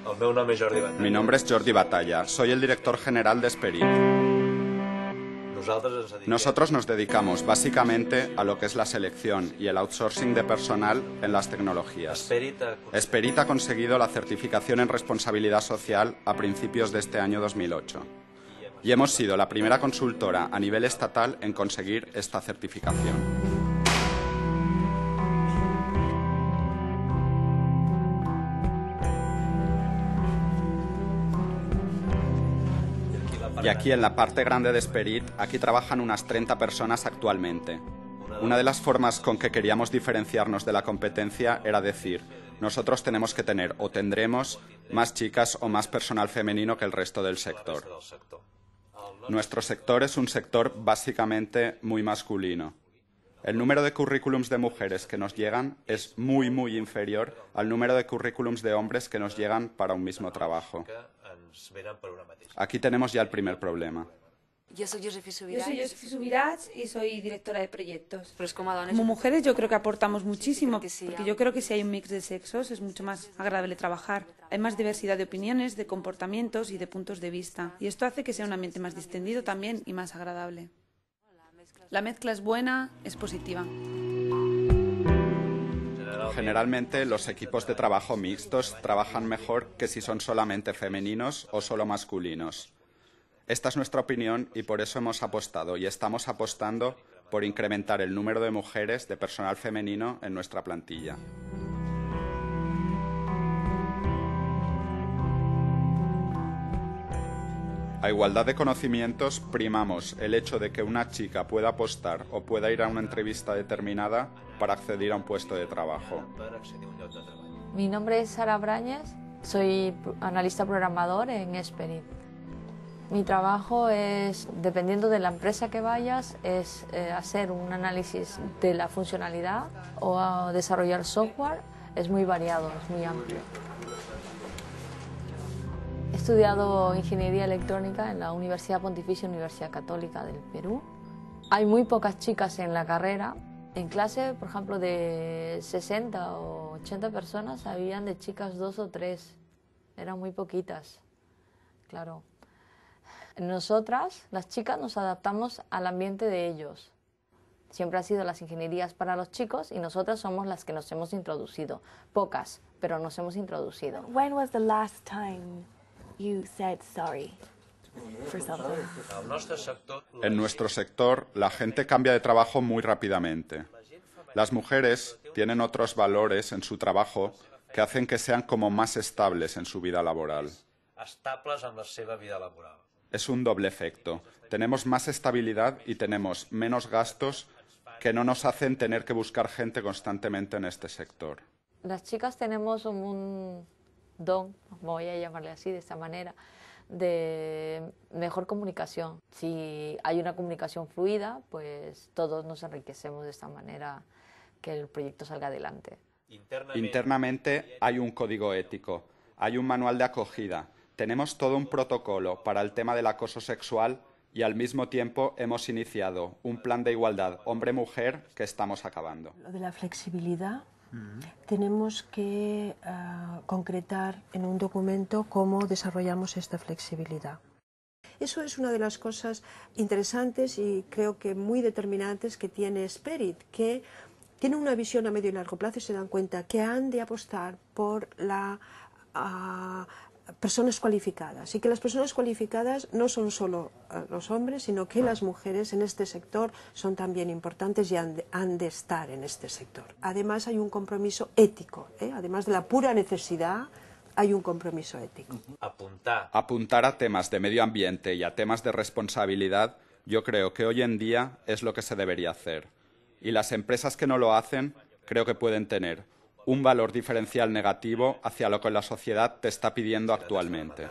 El meu nom és Jordi Batalla. Mi nombre es Jordi Batalla, soy el director general de Esperit. Nosotros nos dedicamos básicamente a lo que es la selección y el outsourcing de personal en las tecnologías. Esperit ha conseguido la certificación en responsabilidad social a principios de este año 2008. Y hemos sido la primera consultora a nivel estatal en conseguir esta certificación. Y aquí en la parte grande de Esperit, aquí trabajan unas 30 personas actualmente. Una de las formas con que queríamos diferenciarnos de la competencia era decir, nosotros tenemos que tener o tendremos más chicas o más personal femenino que el resto del sector. Nuestro sector es un sector básicamente muy masculino. El número de currículums de mujeres que nos llegan es muy inferior al número de currículums de hombres que nos llegan para un mismo trabajo. Aquí tenemos ya el primer problema. Yo soy Josefi Subirats y soy directora de proyectos. Pero es como mujeres yo creo que aportamos muchísimo, porque yo creo que si hay un mix de sexos es mucho más agradable trabajar. Hay más diversidad de opiniones, de comportamientos y de puntos de vista. Y esto hace que sea un ambiente más distendido también y más agradable. La mezcla es buena, es positiva. Generalmente los equipos de trabajo mixtos trabajan mejor que si son solamente femeninos o solo masculinos. Esta es nuestra opinión y por eso hemos apostado y estamos apostando por incrementar el número de mujeres de personal femenino en nuestra plantilla. A igualdad de conocimientos primamos el hecho de que una chica pueda apostar o pueda ir a una entrevista determinada para acceder a un puesto de trabajo. Mi nombre es Sara Brañas, soy analista programador en Esperit. Mi trabajo es, dependiendo de la empresa que vayas, es hacer un análisis de la funcionalidad o desarrollar software. Es muy variado, es muy amplio. He estudiado Ingeniería Electrónica en la Universidad Pontificia Universidad Católica del Perú. Hay muy pocas chicas en la carrera. En clase, por ejemplo, de 60 o 80 personas, habían de chicas 2 o 3. Eran muy poquitas, claro. Nosotras, las chicas, nos adaptamos al ambiente de ellos. Siempre han sido las ingenierías para los chicos y nosotras somos las que nos hemos introducido. Pocas, pero nos hemos introducido. When was the last time you said sorry for something? En nuestro sector, la gente cambia de trabajo muy rápidamente. Las mujeres tienen otros valores en su trabajo que hacen que sean como más estables en su vida laboral. Es un doble efecto. Tenemos más estabilidad y tenemos menos gastos que no nos hacen tener que buscar gente constantemente en este sector. Las chicas tenemos un don, voy a llamarle así, de esta manera, de mejor comunicación. Si hay una comunicación fluida, pues todos nos enriquecemos de esta manera que el proyecto salga adelante. Internamente hay un código ético, hay un manual de acogida, tenemos todo un protocolo para el tema del acoso sexual y al mismo tiempo hemos iniciado un plan de igualdad hombre-mujer que estamos acabando. Lo de la flexibilidad. Tenemos que concretar en un documento cómo desarrollamos esta flexibilidad. Eso es una de las cosas interesantes y creo que muy determinantes que tiene Esperit, que tiene una visión a medio y largo plazo y se dan cuenta que han de apostar por la personas cualificadas y que las personas cualificadas no son solo los hombres, sino que las mujeres en este sector son también importantes y han de estar en este sector. Además hay un compromiso ético, además de la pura necesidad, hay un compromiso ético. Apuntar a temas de medio ambiente y a temas de responsabilidad, yo creo que hoy en día es lo que se debería hacer. Y las empresas que no lo hacen, creo que pueden tener un valor diferencial negativo hacia lo que la sociedad te está pidiendo actualmente.